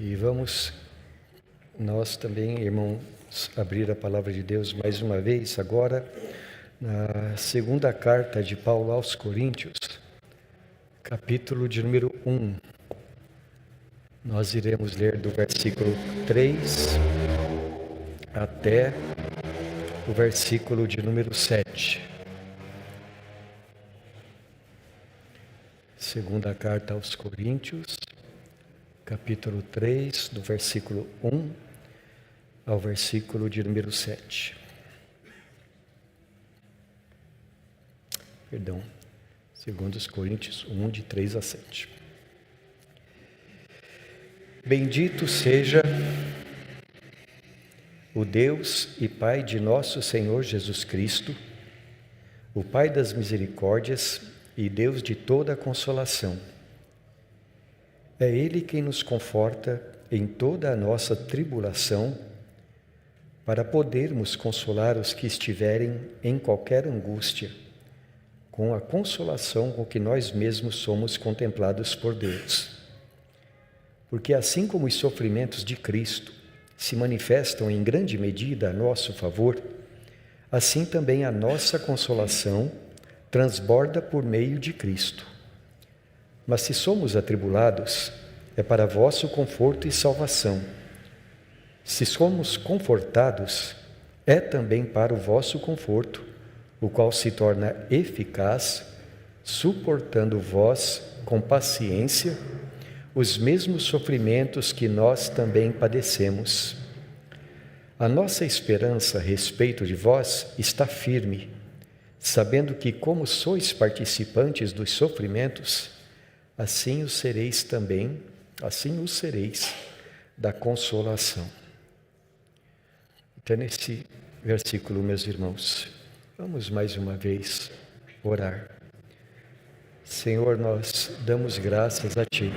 E vamos nós também, irmãos, abrir a palavra de Deus mais uma vez, agora na segunda carta de Paulo aos Coríntios, capítulo de número 1. Nós iremos ler do versículo 3 até o versículo de número 7. Segunda carta aos Coríntios, capítulo 3, do versículo 1 ao versículo de número 7. Perdão, segundo os Coríntios 1, de 3 a 7. Bendito seja o Deus e Pai de nosso Senhor Jesus Cristo, o Pai das misericórdias e Deus de toda a consolação. É Ele quem nos conforta em toda a nossa tribulação, para podermos consolar os que estiverem em qualquer angústia, com a consolação com que nós mesmos somos contemplados por Deus. Porque assim como os sofrimentos de Cristo se manifestam em grande medida a nosso favor, assim também a nossa consolação transborda por meio de Cristo. Mas se somos atribulados, é para vosso conforto e salvação. Se somos confortados, é também para o vosso conforto, o qual se torna eficaz, suportando vós com paciência os mesmos sofrimentos que nós também padecemos. A nossa esperança a respeito de vós está firme, sabendo que, como sois participantes dos sofrimentos, assim os sereis da consolação. Até nesse versículo, meus irmãos, vamos mais uma vez orar. Senhor, nós damos graças a Ti.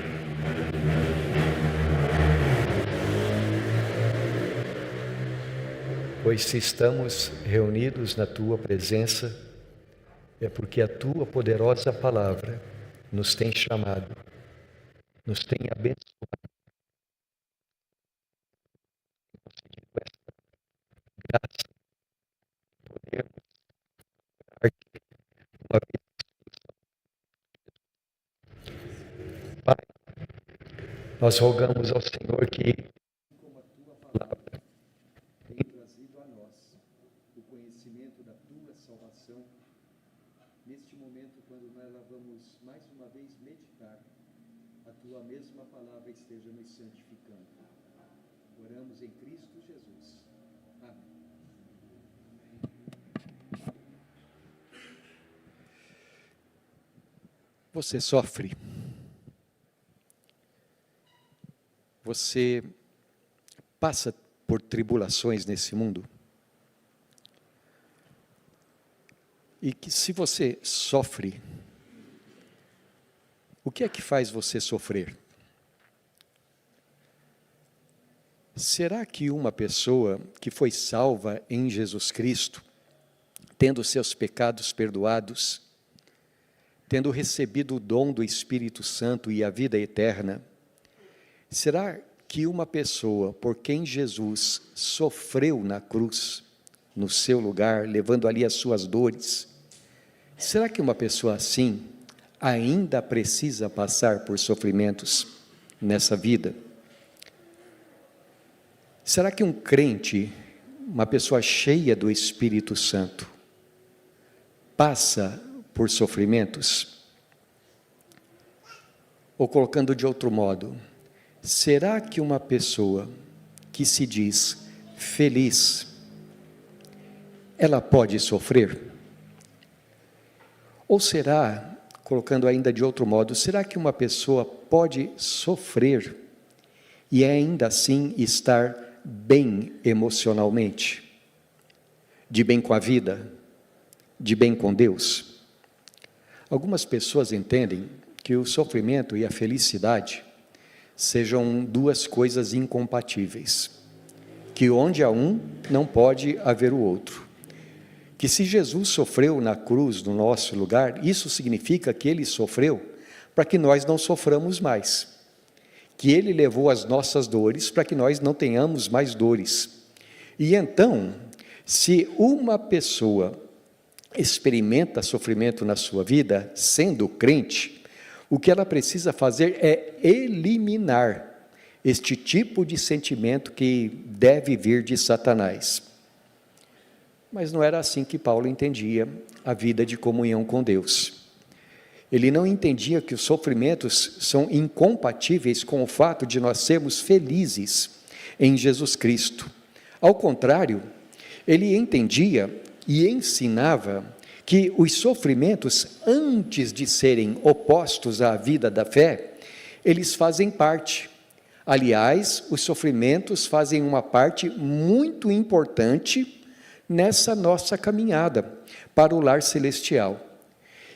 Pois se estamos reunidos na Tua presença, é porque a Tua poderosa palavra nos tem chamado, nos tem abençoado. Graça, poder, uma vida. Pai, nós rogamos ao Senhor que, como a Tua palavra tem trazido a nós o conhecimento da Tua salvação, neste momento, quando nós vamos mais uma vez meditar, a Tua mesma palavra esteja nos santificando. Oramos em Cristo Jesus. Amém. Você sofre. Você passa por tribulações nesse mundo. E que se você sofre, o que é que faz você sofrer? Será que uma pessoa que foi salva em Jesus Cristo, tendo seus pecados perdoados, tendo recebido o dom do Espírito Santo e a vida eterna, será que uma pessoa por quem Jesus sofreu na cruz, no seu lugar, levando ali as suas dores, será que uma pessoa assim ainda precisa passar por sofrimentos nessa vida? Será que um crente, uma pessoa cheia do Espírito Santo, passa por sofrimentos? Ou colocando de outro modo, será que uma pessoa que se diz feliz, ela pode sofrer? Ou será, colocando ainda de outro modo, será que uma pessoa pode sofrer e ainda assim estar bem emocionalmente? De bem com a vida? De bem com Deus? Algumas pessoas entendem que o sofrimento e a felicidade sejam duas coisas incompatíveis, que onde há um, não pode haver o outro. Que se Jesus sofreu na cruz no nosso lugar, isso significa que Ele sofreu para que nós não soframos mais. que Ele levou as nossas dores para que nós não tenhamos mais dores. E então, se uma pessoa experimenta sofrimento na sua vida, sendo crente, o que ela precisa fazer é eliminar este tipo de sentimento que deve vir de Satanás. Mas não era assim que Paulo entendia a vida de comunhão com Deus. Ele não entendia que os sofrimentos são incompatíveis com o fato de nós sermos felizes em Jesus Cristo. Ao contrário, ele entendia e ensinava que os sofrimentos, antes de serem opostos à vida da fé, eles fazem parte. Aliás, os sofrimentos fazem uma parte muito importante nessa nossa caminhada para o lar celestial.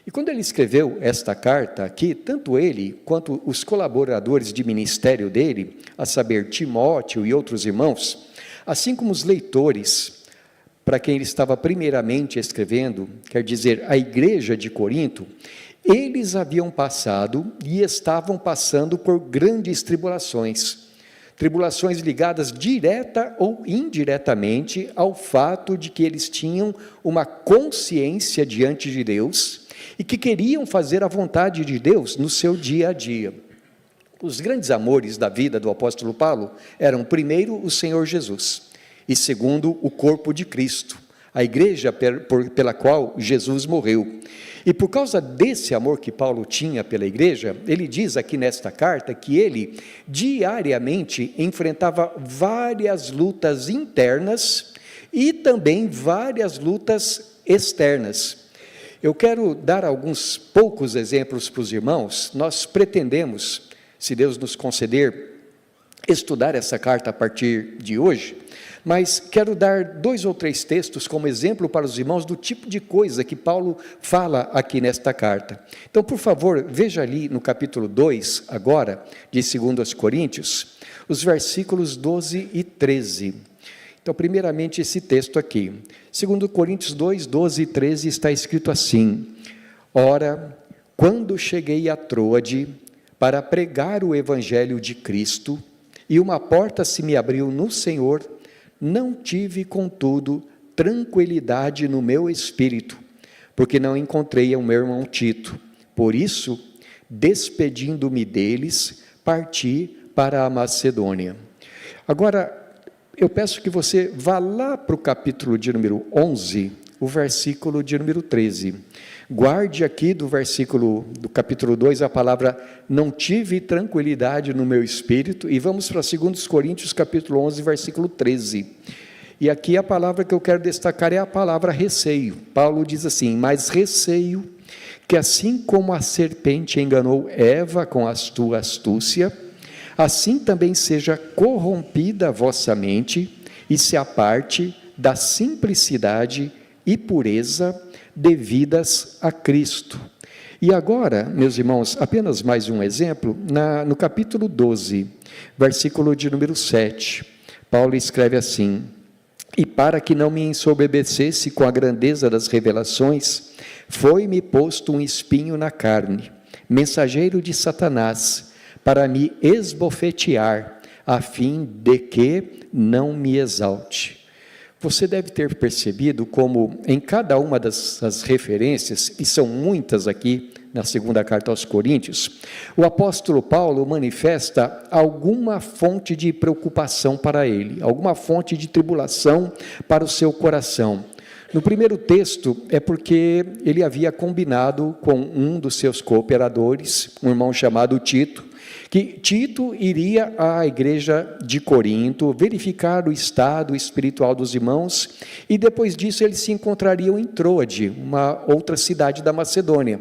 E quando ele escreveu esta carta aqui, tanto ele quanto os colaboradores de ministério dele, a saber, Timóteo e outros irmãos, assim como os leitores, para quem ele estava primeiramente escrevendo, quer dizer, a igreja de Corinto, eles haviam passado e estavam passando por grandes tribulações ligadas direta ou indiretamente ao fato de que eles tinham uma consciência diante de Deus e que queriam fazer a vontade de Deus no seu dia a dia. Os grandes amores da vida do apóstolo Paulo eram, primeiro, o Senhor Jesus, e segundo, o corpo de Cristo, a igreja pela qual Jesus morreu. E por causa desse amor que Paulo tinha pela igreja, ele diz aqui nesta carta que ele diariamente enfrentava várias lutas internas e também várias lutas externas. Eu quero dar alguns poucos exemplos para os irmãos. Nós pretendemos, se Deus nos conceder, estudar essa carta a partir de hoje, mas quero dar 2 ou 3 textos como exemplo para os irmãos do tipo de coisa que Paulo fala aqui nesta carta. Então, por favor, veja ali no capítulo 2, agora, de 2 Coríntios, os versículos 12 e 13. Então, primeiramente, esse texto aqui. 2 Coríntios 2, 12 e 13 está escrito assim: Ora, quando cheguei a Troade para pregar o evangelho de Cristo, e uma porta se me abriu no Senhor, não tive, contudo, tranquilidade no meu espírito, porque não encontrei o meu irmão Tito. Por isso, despedindo-me deles, parti para a Macedônia. Agora, eu peço que você vá lá para o capítulo de número 11, o versículo de número 13. Guarde aqui do capítulo 2 a palavra não tive tranquilidade no meu espírito, e vamos para 2 Coríntios capítulo 11, versículo 13. E aqui a palavra que eu quero destacar é a palavra receio. Paulo diz assim: mas receio que assim como a serpente enganou Eva com a sua astúcia, assim também seja corrompida a vossa mente e se aparte da simplicidade e pureza devidas a Cristo. E agora, meus irmãos, apenas mais um exemplo, no capítulo 12, versículo de número 7, Paulo escreve assim: e para que não me ensoberbecesse com a grandeza das revelações, foi-me posto um espinho na carne, mensageiro de Satanás, para me esbofetear, a fim de que não me exalte. Você deve ter percebido como em cada uma das referências, e são muitas aqui na segunda carta aos Coríntios, o apóstolo Paulo manifesta alguma fonte de preocupação para ele, alguma fonte de tribulação para o seu coração. No primeiro texto é porque ele havia combinado com um dos seus cooperadores, um irmão chamado Tito, que Tito iria à igreja de Corinto verificar o estado espiritual dos irmãos, e depois disso eles se encontrariam em Troade, uma outra cidade da Macedônia.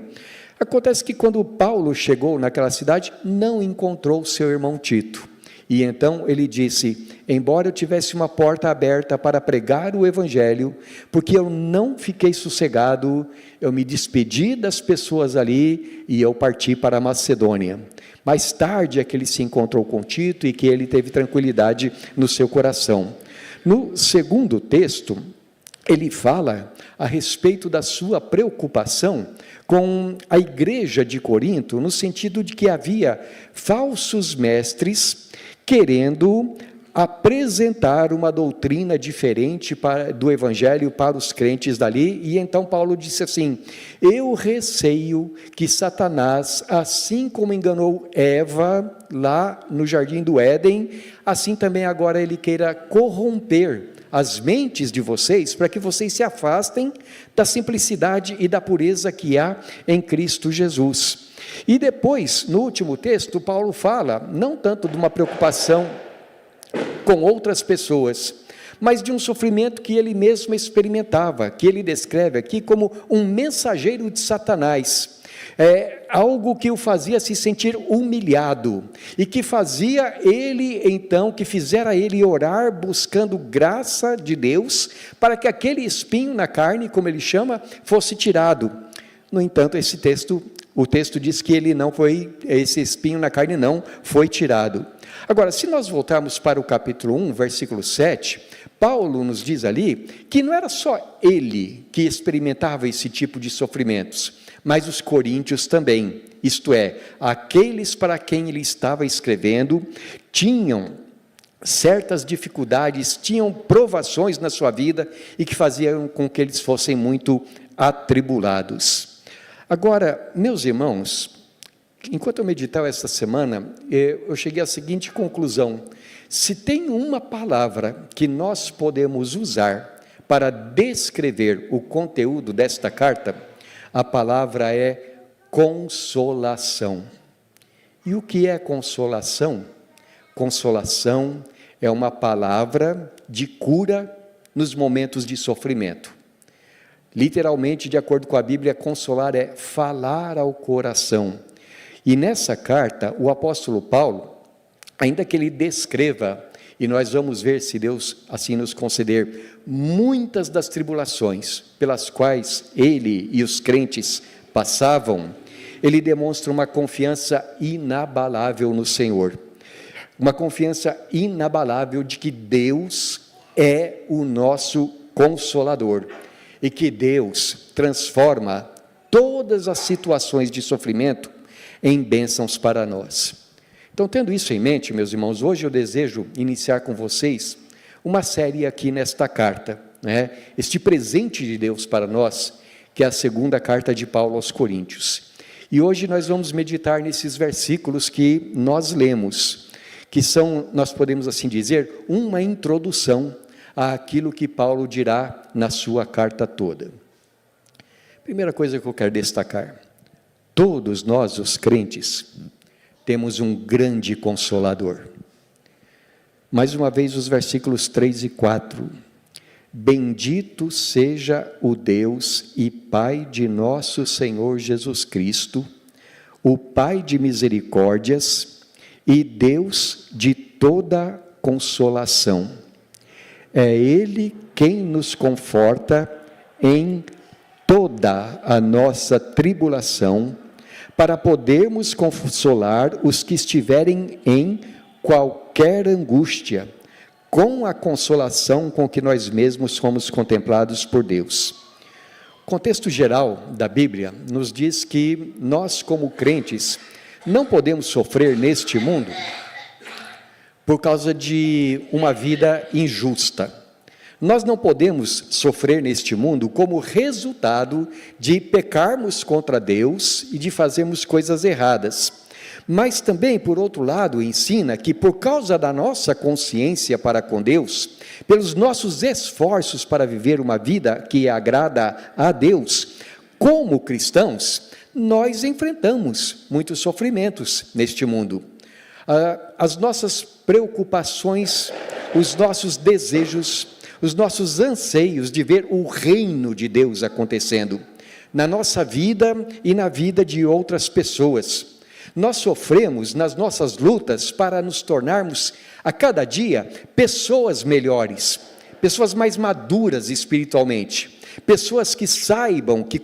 Acontece que quando Paulo chegou naquela cidade, não encontrou seu irmão Tito, e então ele disse: embora eu tivesse uma porta aberta para pregar o evangelho, porque eu não fiquei sossegado, eu me despedi das pessoas ali e eu parti para a Macedônia. Mais tarde é que ele se encontrou com Tito e que ele teve tranquilidade no seu coração. No segundo texto, ele fala a respeito da sua preocupação com a igreja de Corinto, no sentido de que havia falsos mestres querendo apresentar uma doutrina diferente do evangelho para os crentes dali, e então Paulo disse assim: eu receio que Satanás, assim como enganou Eva lá no jardim do Éden, assim também agora ele queira corromper as mentes de vocês, para que vocês se afastem da simplicidade e da pureza que há em Cristo Jesus. E depois, no último texto, Paulo fala, não tanto de uma preocupação com outras pessoas, mas de um sofrimento que ele mesmo experimentava, que ele descreve aqui como um mensageiro de Satanás, algo que o fazia se sentir humilhado, e que fazia ele então, que fizera ele orar buscando graça de Deus, para que aquele espinho na carne, como ele chama, fosse tirado. No entanto, o texto diz que esse espinho na carne não foi tirado. Agora, se nós voltarmos para o capítulo 1, versículo 7, Paulo nos diz ali que não era só ele que experimentava esse tipo de sofrimentos, mas os coríntios também, isto é, aqueles para quem ele estava escrevendo, tinham certas dificuldades, tinham provações na sua vida, e que faziam com que eles fossem muito atribulados. Agora, meus irmãos, enquanto eu meditava esta semana, eu cheguei à seguinte conclusão: se tem uma palavra que nós podemos usar para descrever o conteúdo desta carta, a palavra é consolação. E o que é consolação? Consolação é uma palavra de cura nos momentos de sofrimento. Literalmente, de acordo com a Bíblia, consolar é falar ao coração. E nessa carta, o apóstolo Paulo, ainda que ele descreva, e nós vamos ver, se Deus assim nos conceder, muitas das tribulações pelas quais ele e os crentes passavam, ele demonstra uma confiança inabalável no Senhor. Uma confiança inabalável de que Deus é o nosso Consolador, e que Deus transforma todas as situações de sofrimento em bênçãos para nós. Então, tendo isso em mente, meus irmãos, hoje eu desejo iniciar com vocês uma série aqui nesta carta, este presente de Deus para nós, que é a segunda carta de Paulo aos Coríntios. E hoje nós vamos meditar nesses versículos que nós lemos, que são, nós podemos assim dizer, uma introdução àquilo que Paulo dirá na sua carta toda. Primeira coisa que eu quero destacar: todos nós, os crentes, temos um grande Consolador. Mais uma vez, os versículos 3 e 4. Bendito seja o Deus e Pai de nosso Senhor Jesus Cristo, o Pai de misericórdias e Deus de toda consolação. É Ele quem nos conforta em toda a nossa tribulação, para podermos consolar os que estiverem em qualquer angústia, com a consolação com que nós mesmos fomos contemplados por Deus. O contexto geral da Bíblia nos diz que nós, como crentes, não podemos sofrer neste mundo por causa de uma vida injusta. Nós não podemos sofrer neste mundo como resultado de pecarmos contra Deus e de fazermos coisas erradas. Mas também, por outro lado, ensina que por causa da nossa consciência para com Deus, pelos nossos esforços para viver uma vida que agrada a Deus, como cristãos, nós enfrentamos muitos sofrimentos neste mundo. As nossas preocupações, os nossos desejos, os nossos anseios de ver o reino de Deus acontecendo na nossa vida e na vida de outras pessoas. Nós sofremos nas nossas lutas para nos tornarmos a cada dia pessoas melhores pessoas mais maduras espiritualmente, pessoas que saibam, que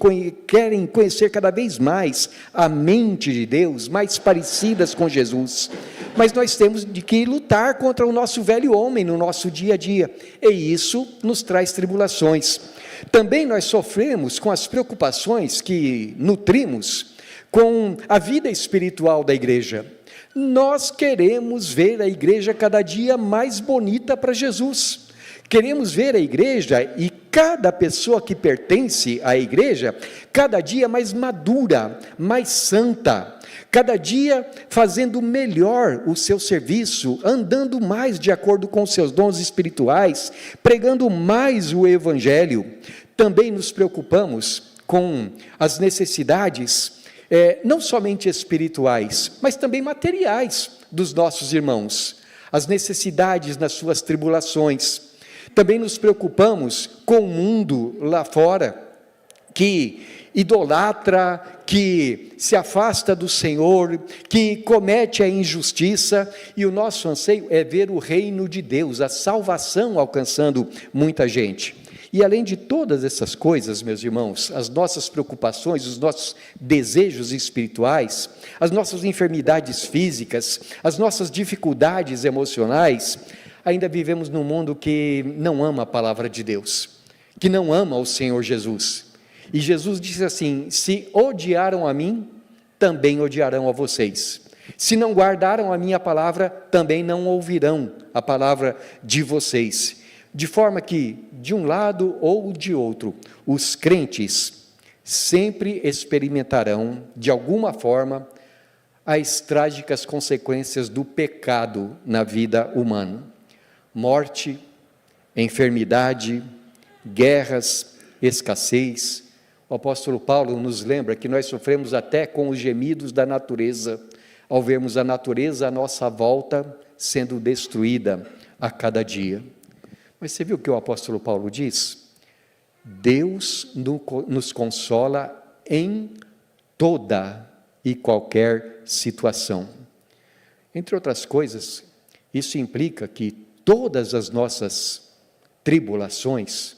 querem conhecer cada vez mais a mente de Deus, mais parecidas com Jesus. Mas nós temos de que lutar contra o nosso velho homem no nosso dia a dia, e isso nos traz tribulações. Também nós sofremos com as preocupações que nutrimos com a vida espiritual da igreja. Nós queremos ver a igreja cada dia mais bonita para Jesus. Queremos ver a igreja e cada pessoa que pertence à igreja, cada dia mais madura, mais santa, cada dia fazendo melhor o seu serviço, andando mais de acordo com os seus dons espirituais, pregando mais o evangelho. Também nos preocupamos com as necessidades, não somente espirituais, mas também materiais dos nossos irmãos, as necessidades nas suas tribulações. Também nos preocupamos com o mundo lá fora, que idolatra, que se afasta do Senhor, que comete a injustiça, e o nosso anseio é ver o reino de Deus, a salvação alcançando muita gente. E além de todas essas coisas, meus irmãos, as nossas preocupações, os nossos desejos espirituais, as nossas enfermidades físicas, as nossas dificuldades emocionais, ainda vivemos num mundo que não ama a palavra de Deus, que não ama o Senhor Jesus. E Jesus disse assim: se odiaram a mim, também odiarão a vocês. Se não guardaram a minha palavra, também não ouvirão a palavra de vocês. De forma que, de um lado ou de outro, os crentes sempre experimentarão, de alguma forma, as trágicas consequências do pecado na vida humana. Morte, enfermidade, guerras, escassez. O apóstolo Paulo nos lembra que nós sofremos até com os gemidos da natureza, ao vermos a natureza à nossa volta sendo destruída a cada dia. Mas você viu o que o apóstolo Paulo diz? Deus nos consola em toda e qualquer situação. Entre outras coisas, isso implica que todas as nossas tribulações,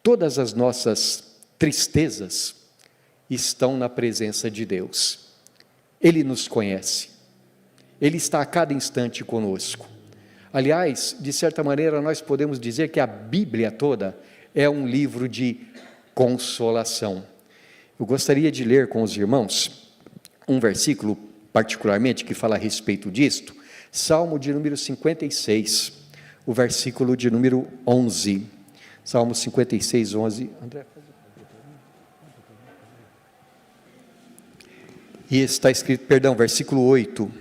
todas as nossas tristezas estão na presença de Deus. Ele nos conhece, Ele está a cada instante conosco. Aliás, de certa maneira, nós podemos dizer que a Bíblia toda é um livro de consolação. Eu gostaria de ler com os irmãos um versículo particularmente que fala a respeito disto, Salmo de número 56, o versículo de número 11. Salmo 56, 11. André, e está escrito, versículo 8.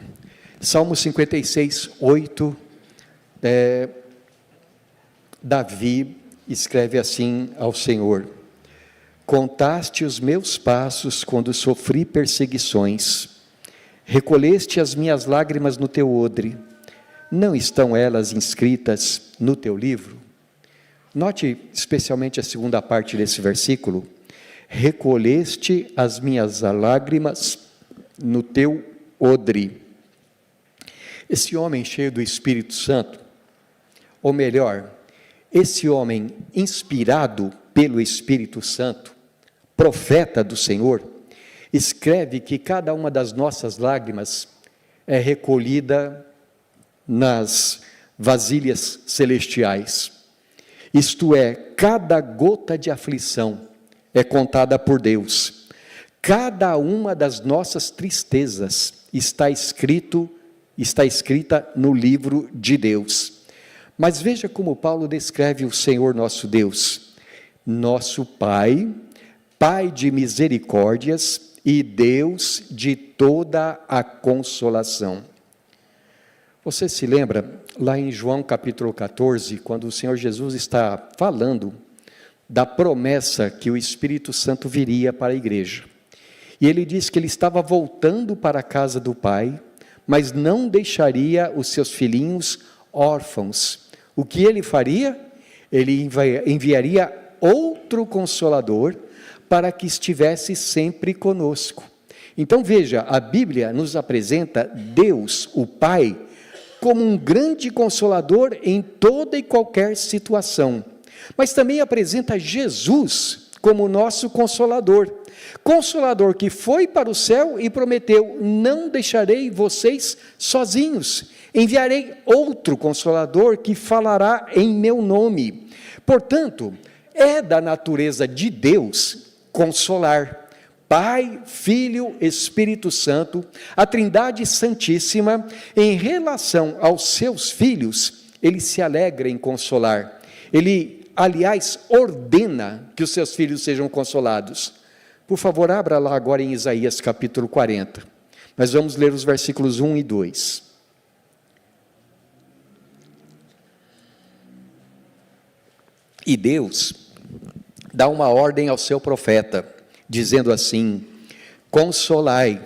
Salmo 56, 8. Davi escreve assim ao Senhor: contaste os meus passos quando sofri perseguições, recolheste as minhas lágrimas no teu odre, não estão elas inscritas no teu livro? Note especialmente a segunda parte desse versículo: recolheste as minhas lágrimas no teu odre. Esse homem cheio do Espírito Santo, ou melhor, esse homem inspirado pelo Espírito Santo, profeta do Senhor, escreve que cada uma das nossas lágrimas é recolhida nas vasilhas celestiais. Isto é, cada gota de aflição é contada por Deus. Cada uma das nossas tristezas está escrita no livro de Deus. Mas veja como Paulo descreve o Senhor nosso Deus: nosso Pai, Pai de misericórdias e Deus de toda a consolação. Você se lembra, lá em João capítulo 14, quando o Senhor Jesus está falando da promessa que o Espírito Santo viria para a igreja. E ele diz que ele estava voltando para a casa do Pai, mas não deixaria os seus filhinhos órfãos. O que ele faria? Ele enviaria outro Consolador para que estivesse sempre conosco. Então veja, a Bíblia nos apresenta Deus, o Pai, como um grande Consolador em toda e qualquer situação. mas também apresenta Jesus como nosso Consolador. Consolador que foi para o céu e prometeu: não deixarei vocês sozinhos, enviarei outro Consolador que falará em meu nome. Portanto, é da natureza de Deus consolar. Pai, Filho, Espírito Santo, a Trindade Santíssima, em relação aos seus filhos, ele se alegra em consolar. Ele, aliás, ordena que os seus filhos sejam consolados. Por favor, abra lá agora em Isaías capítulo 40. Nós vamos ler os versículos 1 e 2. E Deus dá uma ordem ao seu profeta, dizendo assim: consolai,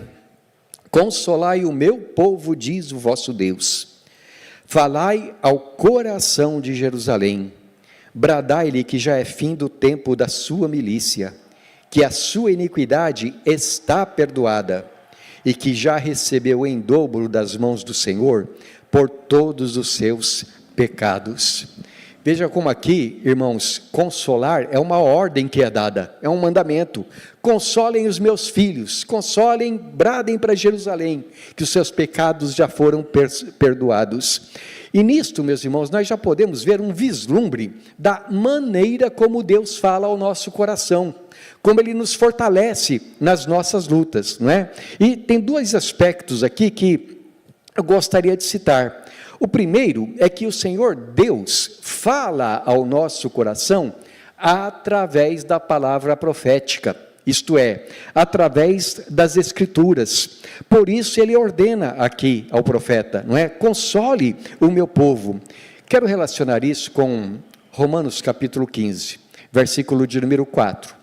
consolai o meu povo, diz o vosso Deus. Falai ao coração de Jerusalém, bradai-lhe que já é fim do tempo da sua milícia, que a sua iniquidade está perdoada, e que já recebeu em dobro das mãos do Senhor por todos os seus pecados. Veja como aqui, irmãos, consolar é uma ordem que é dada, é um mandamento. Consolem os meus filhos, consolem, bradem para Jerusalém, que os seus pecados já foram perdoados. E nisto, meus irmãos, nós já podemos ver um vislumbre da maneira como Deus fala ao nosso coração, como Ele nos fortalece nas nossas lutas, não é? E tem dois aspectos aqui que eu gostaria de citar. O primeiro é que o Senhor Deus fala ao nosso coração através da palavra profética, isto é, através das Escrituras. Por isso Ele ordena aqui ao profeta, não é? Console o meu povo. Quero relacionar isso com Romanos capítulo 15, versículo de número 4.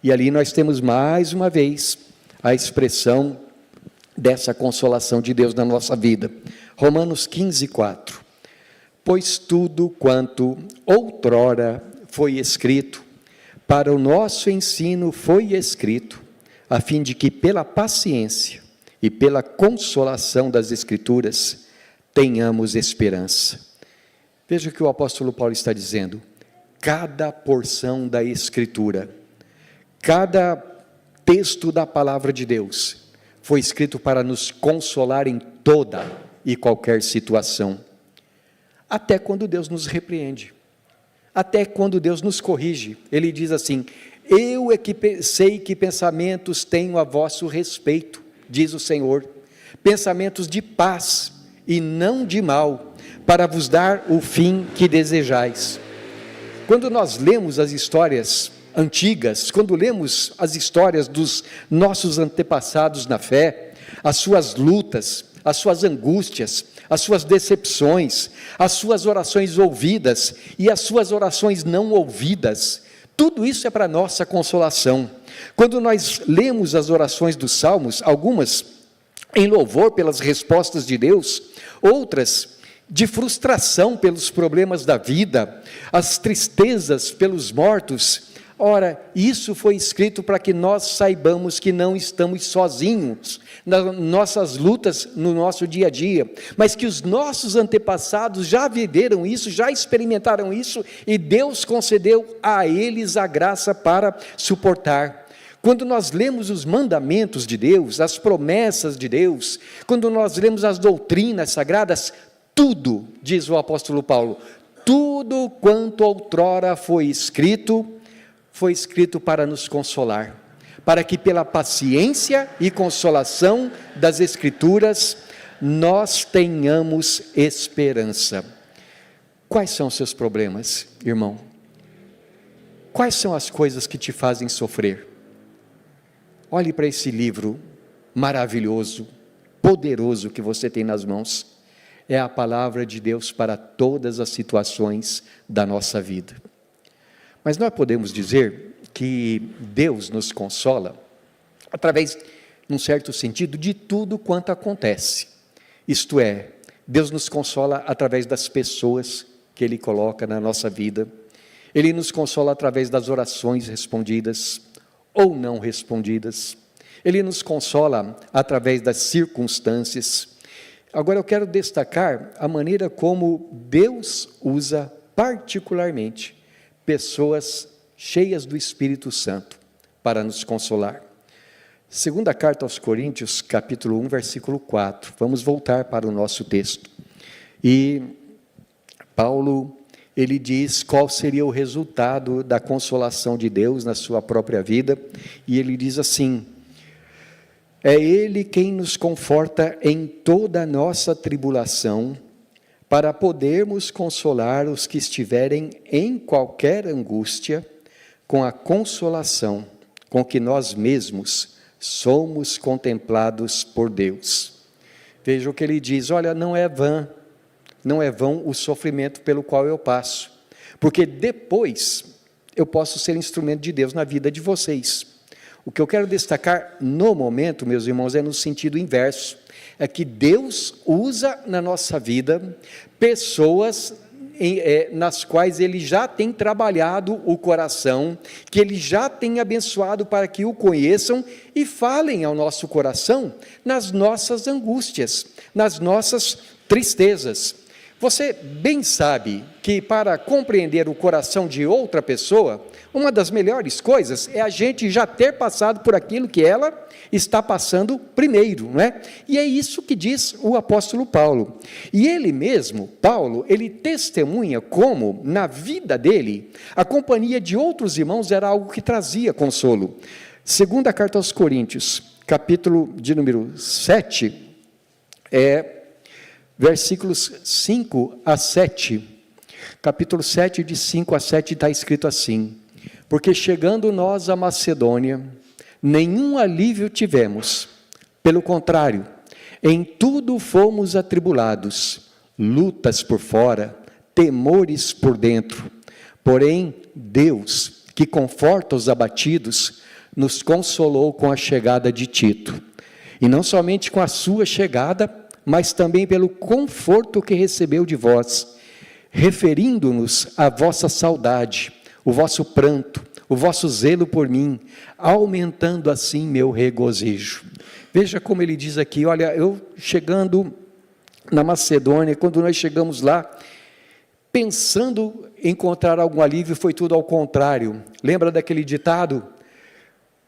E ali nós temos mais uma vez a expressão dessa consolação de Deus na nossa vida. Romanos 15, 4. Pois tudo quanto outrora foi escrito, para o nosso ensino foi escrito, a fim de que pela paciência e pela consolação das Escrituras tenhamos esperança. Veja o que o apóstolo Paulo está dizendo. Cada porção da Escritura, cada texto da palavra de Deus foi escrito para nos consolar em toda e qualquer situação, até quando Deus nos repreende, até quando Deus nos corrige. Ele diz assim: eu é que sei que pensamentos tenho a vosso respeito, diz o Senhor, pensamentos de paz e não de mal, para vos dar o fim que desejais. Quando nós lemos as histórias antigas, quando lemos as histórias dos nossos antepassados na fé, as suas lutas, as suas angústias, as suas decepções, as suas orações ouvidas e as suas orações não ouvidas, tudo isso é para nossa consolação. Quando nós lemos as orações dos Salmos, algumas em louvor pelas respostas de Deus, outras de frustração pelos problemas da vida, as tristezas pelos mortos, ora, isso foi escrito para que nós saibamos que não estamos sozinhos nas nossas lutas no nosso dia a dia, mas que os nossos antepassados já viveram isso, já experimentaram isso, e Deus concedeu a eles a graça para suportar. Quando nós lemos os mandamentos de Deus, as promessas de Deus, quando nós lemos as doutrinas sagradas, tudo, diz o apóstolo Paulo, tudo quanto outrora foi escrito para nos consolar, para que pela paciência e consolação das Escrituras, nós tenhamos esperança. Quais são os seus problemas, irmão? Quais são as coisas que te fazem sofrer? Olhe para esse livro maravilhoso, poderoso que você tem nas mãos. É a palavra de Deus para todas as situações da nossa vida. Mas nós podemos dizer que Deus nos consola através, num certo sentido, de tudo quanto acontece. Isto é, Deus nos consola através das pessoas que Ele coloca na nossa vida. Ele nos consola através das orações respondidas ou não respondidas. Ele nos consola através das circunstâncias. Agora eu quero destacar a maneira como Deus usa particularmente pessoas cheias do Espírito Santo para nos consolar. Segunda carta aos Coríntios, capítulo 1, versículo 4. Vamos voltar para o nosso texto. E Paulo, ele diz qual seria o resultado da consolação de Deus na sua própria vida. E ele diz assim: é Ele quem nos conforta em toda a nossa tribulação, para podermos consolar os que estiverem em qualquer angústia, com a consolação com que nós mesmos somos contemplados por Deus. Veja o que ele diz: olha, não é vão o sofrimento pelo qual eu passo, porque depois eu posso ser instrumento de Deus na vida de vocês. O que eu quero destacar no momento, meus irmãos, é no sentido inverso, é que Deus usa na nossa vida pessoas nas quais Ele já tem trabalhado o coração, que Ele já tem abençoado para que o conheçam e falem ao nosso coração nas nossas angústias, nas nossas tristezas. Você bem sabe que para compreender o coração de outra pessoa, uma das melhores coisas é a gente já ter passado por aquilo que ela está passando primeiro, não é? E é isso que diz o apóstolo Paulo. E ele mesmo, Paulo, ele testemunha como, na vida dele, a companhia de outros irmãos era algo que trazia consolo. Segunda carta aos Coríntios, capítulo de número 7, versículos 5 a 7, capítulo 7, de 5 a 7, está escrito assim: porque chegando nós a Macedônia, nenhum alívio tivemos, pelo contrário, em tudo fomos atribulados, lutas por fora, temores por dentro, porém Deus, que conforta os abatidos, nos consolou com a chegada de Tito, e não somente com a sua chegada, mas também pelo conforto que recebeu de vós, referindo-nos à vossa saudade, o vosso pranto, o vosso zelo por mim, aumentando assim meu regozijo. Veja como ele diz aqui: olha, eu chegando na Macedônia, quando nós chegamos lá, pensando em encontrar algum alívio, foi tudo ao contrário. Lembra daquele ditado?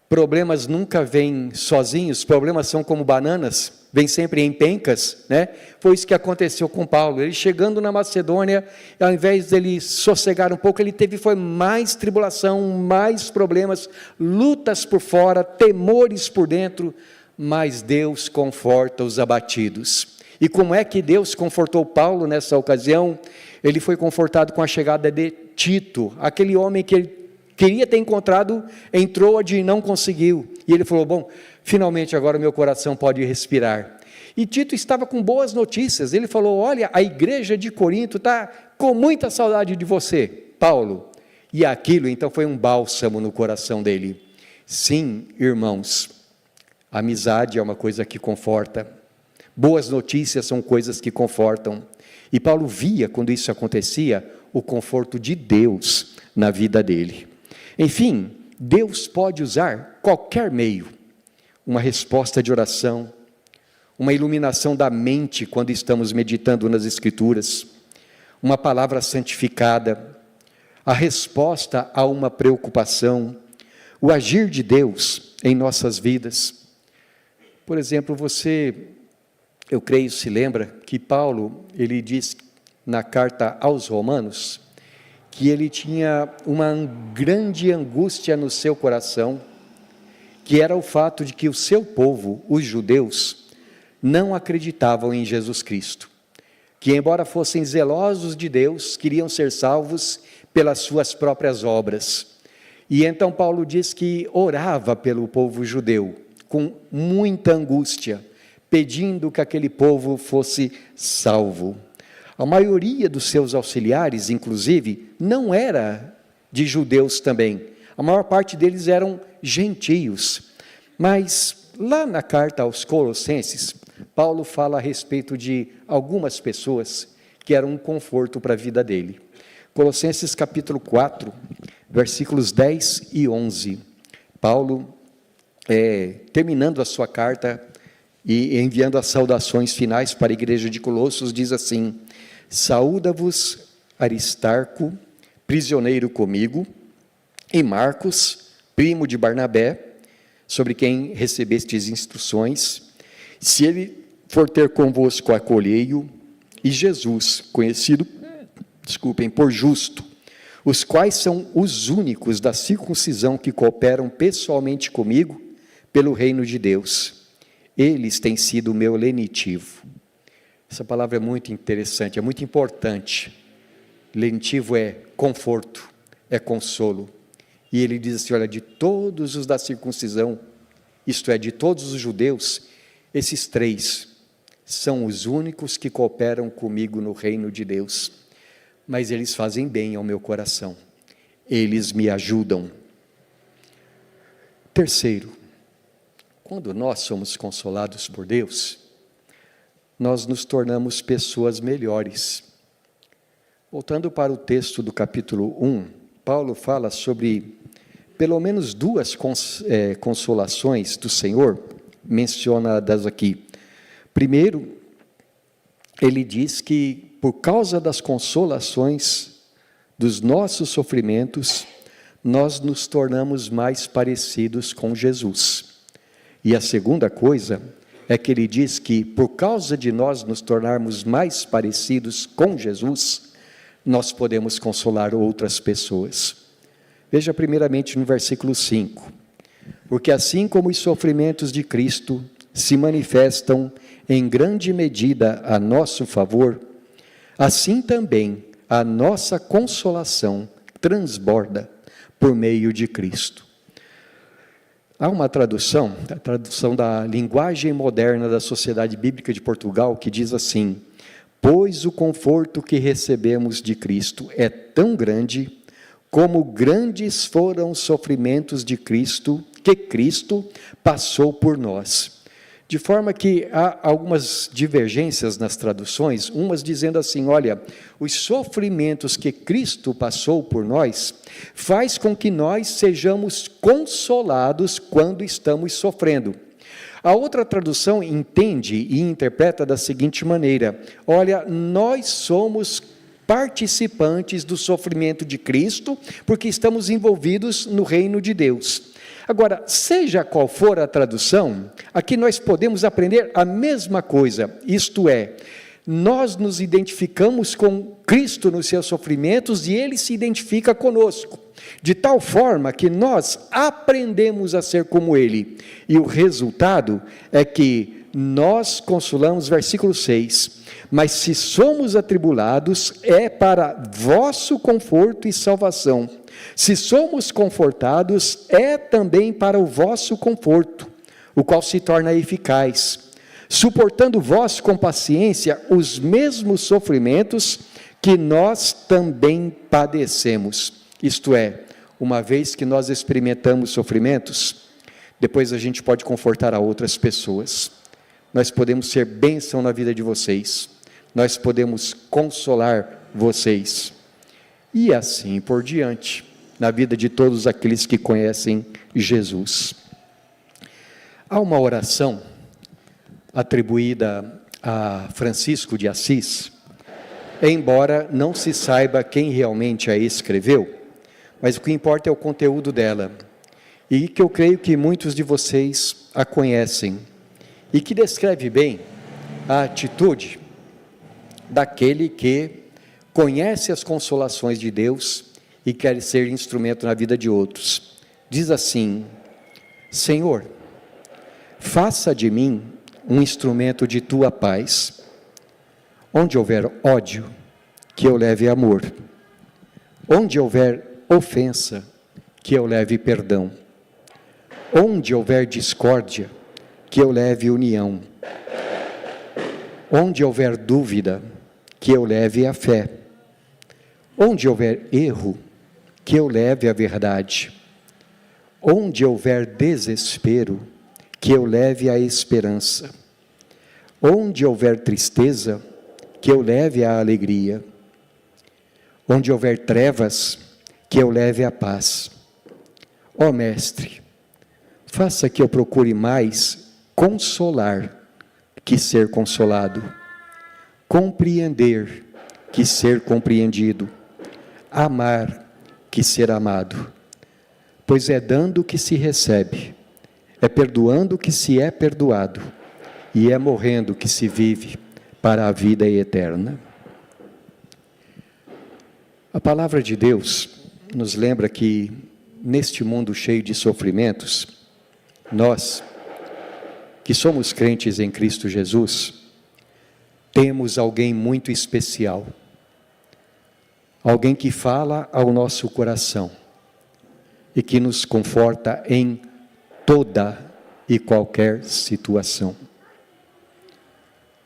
Problemas nunca vêm sozinhos, problemas são como bananas, vêm sempre em pencas, né? Foi isso que aconteceu com Paulo. Ele chegando na Macedônia, ao invés dele sossegar um pouco, ele foi mais tribulação, mais problemas, lutas por fora, temores por dentro, mas Deus conforta os abatidos. E como é que Deus confortou Paulo nessa ocasião? Ele foi confortado com a chegada de Tito, aquele homem que ele queria ter encontrado em Troade e não conseguiu. E ele falou: bom, finalmente agora meu coração pode respirar. E Tito estava com boas notícias. Ele falou: olha, a igreja de Corinto está com muita saudade de você, Paulo. E aquilo então foi um bálsamo no coração dele. Sim, irmãos, amizade é uma coisa que conforta. Boas notícias são coisas que confortam. E Paulo via, quando isso acontecia, o conforto de Deus na vida dele. Enfim, Deus pode usar qualquer meio, uma resposta de oração, uma iluminação da mente quando estamos meditando nas Escrituras, uma palavra santificada, a resposta a uma preocupação, o agir de Deus em nossas vidas. Por exemplo, eu creio, se lembra que Paulo, ele diz na carta aos Romanos, que ele tinha uma grande angústia no seu coração, que era o fato de que o seu povo, os judeus, não acreditavam em Jesus Cristo, que embora fossem zelosos de Deus, queriam ser salvos pelas suas próprias obras. E então Paulo diz que orava pelo povo judeu, com muita angústia, pedindo que aquele povo fosse salvo. A maioria dos seus auxiliares, inclusive, não era de judeus também. A maior parte deles eram gentios. Mas, lá na carta aos Colossenses, Paulo fala a respeito de algumas pessoas que eram um conforto para a vida dele. Colossenses capítulo 4, versículos 10 e 11. Paulo, terminando a sua carta e enviando as saudações finais para a igreja de Colossos, diz assim: saúda-vos Aristarco, prisioneiro comigo, e Marcos, primo de Barnabé, sobre quem recebestes instruções. Se ele for ter convosco, acolhei-o, e Jesus, conhecido, por justo, os quais são os únicos da circuncisão que cooperam pessoalmente comigo pelo reino de Deus. Eles têm sido o meu lenitivo. Essa palavra é muito interessante, é muito importante. Lenitivo é conforto, é consolo. E ele diz assim, olha, de todos os da circuncisão, isto é, de todos os judeus, esses 3 são os únicos que cooperam comigo no reino de Deus. Mas eles fazem bem ao meu coração. Eles me ajudam. Terceiro, quando nós somos consolados por Deus, nós nos tornamos pessoas melhores. Voltando para o texto do capítulo 1, Paulo fala sobre pelo menos 2 consolações do Senhor, mencionadas aqui. Primeiro, ele diz que por causa das consolações dos nossos sofrimentos, nós nos tornamos mais parecidos com Jesus. E a segunda coisa é que ele diz que por causa de nós nos tornarmos mais parecidos com Jesus, nós podemos consolar outras pessoas. Veja primeiramente no versículo 5. Porque assim como os sofrimentos de Cristo se manifestam em grande medida a nosso favor, assim também a nossa consolação transborda por meio de Cristo. Há uma tradução, a tradução da linguagem moderna da Sociedade Bíblica de Portugal, que diz assim: pois o conforto que recebemos de Cristo é tão grande, como grandes foram os sofrimentos de Cristo, que Cristo passou por nós. De forma que há algumas divergências nas traduções, umas dizendo assim, olha, os sofrimentos que Cristo passou por nós, faz com que nós sejamos consolados quando estamos sofrendo. A outra tradução entende e interpreta da seguinte maneira, olha, nós somos participantes do sofrimento de Cristo, porque estamos envolvidos no reino de Deus. Agora, seja qual for a tradução, aqui nós podemos aprender a mesma coisa, isto é, nós nos identificamos com Cristo nos seus sofrimentos e Ele se identifica conosco, de tal forma que nós aprendemos a ser como Ele, e o resultado é que nós consolamos, versículo 6, mas se somos atribulados, é para vosso conforto e salvação. Se somos confortados, é também para o vosso conforto, o qual se torna eficaz, suportando vós com paciência os mesmos sofrimentos que nós também padecemos. Isto é, uma vez que nós experimentamos sofrimentos, depois a gente pode confortar a outras pessoas. Nós podemos ser bênção na vida de vocês, nós podemos consolar vocês, e assim por diante, na vida de todos aqueles que conhecem Jesus. Há uma oração atribuída a Francisco de Assis, embora não se saiba quem realmente a escreveu, mas o que importa é o conteúdo dela, e que eu creio que muitos de vocês a conhecem, e que descreve bem a atitude daquele que conhece as consolações de Deus e quer ser instrumento na vida de outros. Diz assim: Senhor, faça de mim um instrumento de tua paz. Onde houver ódio, que eu leve amor. Onde houver ofensa, que eu leve perdão. Onde houver discórdia, que eu leve união. Onde houver dúvida, que eu leve a fé. Onde houver erro, que eu leve a verdade. Onde houver desespero, que eu leve a esperança. Onde houver tristeza, que eu leve a alegria. Onde houver trevas, que eu leve a paz. Ó Mestre, faça que eu procure mais consolar que ser consolado, compreender que ser compreendido, amar que ser amado, pois é dando que se recebe, é perdoando que se é perdoado, e é morrendo que se vive para a vida eterna. A palavra de Deus nos lembra que, neste mundo cheio de sofrimentos, nós, que somos crentes em Cristo Jesus, temos alguém muito especial, alguém que fala ao nosso coração e que nos conforta em toda e qualquer situação.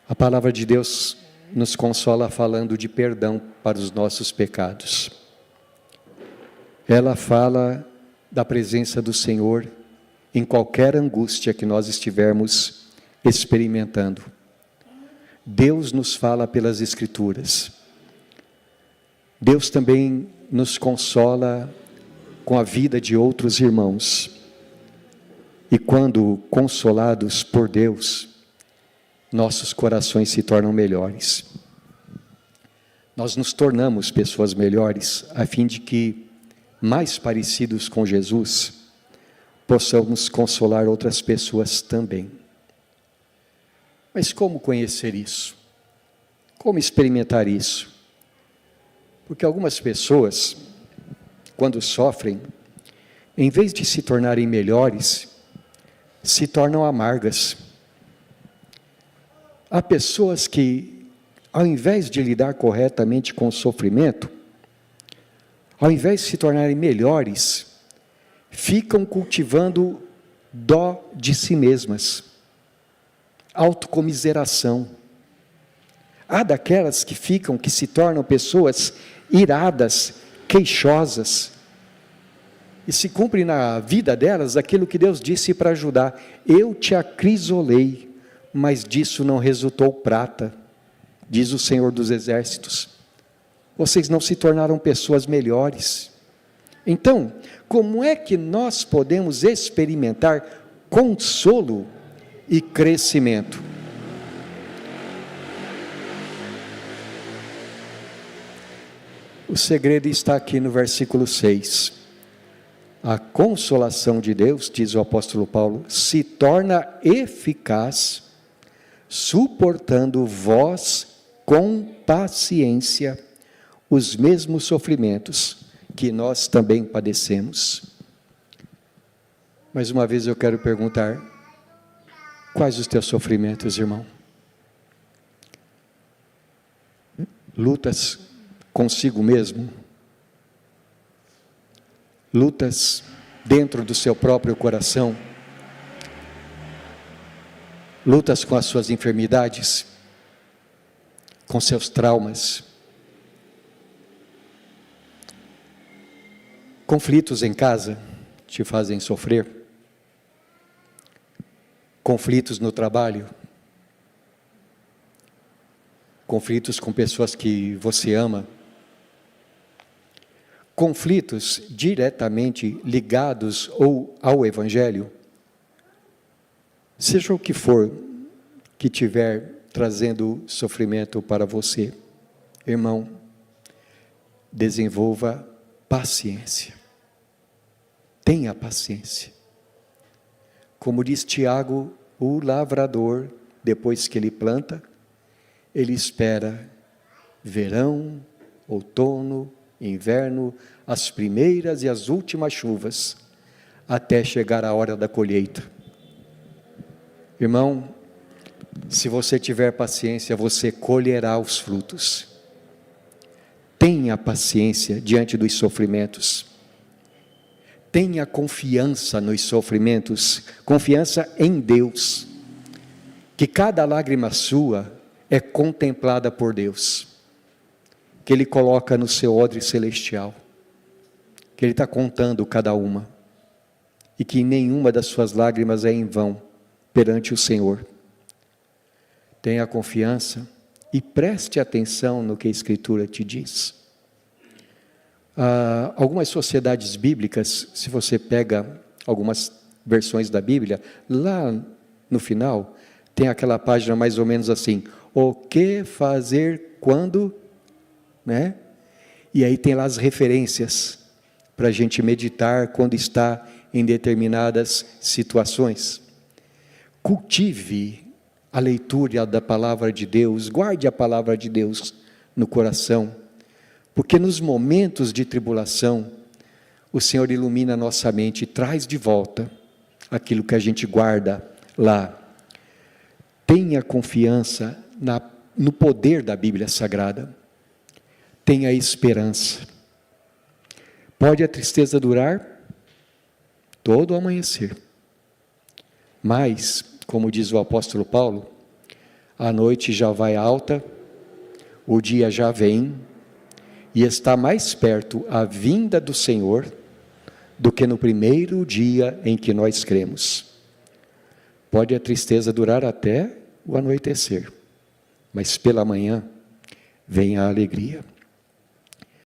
A palavra de Deus nos consola falando de perdão para os nossos pecados. Ela fala da presença do Senhor em qualquer angústia que nós estivermos experimentando. Deus nos fala pelas Escrituras. Deus também nos consola com a vida de outros irmãos. E quando consolados por Deus, nossos corações se tornam melhores. Nós nos tornamos pessoas melhores, a fim de que, mais parecidos com Jesus, possamos consolar outras pessoas também. Mas como conhecer isso? Como experimentar isso? Porque algumas pessoas, quando sofrem, em vez de se tornarem melhores, se tornam amargas. Há pessoas que, ao invés de lidar corretamente com o sofrimento, ao invés de se tornarem melhores, ficam cultivando dó de si mesmas, autocomiseração. Há daquelas que se tornam pessoas iradas, queixosas, e se cumpre na vida delas aquilo que Deus disse para ajudar: eu te acrisolei, mas disso não resultou prata, diz o Senhor dos Exércitos. Vocês não se tornaram pessoas melhores. Então, como é que nós podemos experimentar consolo e crescimento? O segredo está aqui no versículo 6. A consolação de Deus, diz o apóstolo Paulo, se torna eficaz, suportando vós com paciência os mesmos sofrimentos que nós também padecemos. Mais uma vez eu quero perguntar: quais os teus sofrimentos, irmão? Lutas consigo mesmo? Lutas dentro do seu próprio coração? Lutas com as suas enfermidades? Com seus traumas? Conflitos em casa te fazem sofrer? Conflitos no trabalho? Conflitos com pessoas que você ama? Conflitos diretamente ligados ou ao Evangelho? Seja o que for que tiver trazendo sofrimento para você, irmão, desenvolva paciência. Tenha paciência. Como diz Tiago, o lavrador, depois que ele planta, ele espera verão, outono, inverno, as primeiras e as últimas chuvas, até chegar a hora da colheita. Irmão, se você tiver paciência, você colherá os frutos. Tenha paciência diante dos sofrimentos. Tenha confiança nos sofrimentos, confiança em Deus, que cada lágrima sua é contemplada por Deus, que Ele coloca no seu odre celestial, que Ele está contando cada uma, e que nenhuma das suas lágrimas é em vão perante o Senhor. Tenha confiança e preste atenção no que a Escritura te diz. Algumas sociedades bíblicas, se você pega algumas versões da Bíblia, lá no final, tem aquela página mais ou menos assim: o que fazer quando, né? E aí tem lá as referências para a gente meditar quando está em determinadas situações. Cultive a leitura da palavra de Deus, guarde a palavra de Deus no coração, porque nos momentos de tribulação, o Senhor ilumina a nossa mente e traz de volta aquilo que a gente guarda lá. Tenha confiança no poder da Bíblia Sagrada. Tenha esperança. Pode a tristeza durar todo o amanhecer, mas, como diz o apóstolo Paulo, a noite já vai alta, o dia já vem, e está mais perto a vinda do Senhor do que no primeiro dia em que nós cremos. Pode a tristeza durar até o anoitecer, mas pela manhã vem a alegria.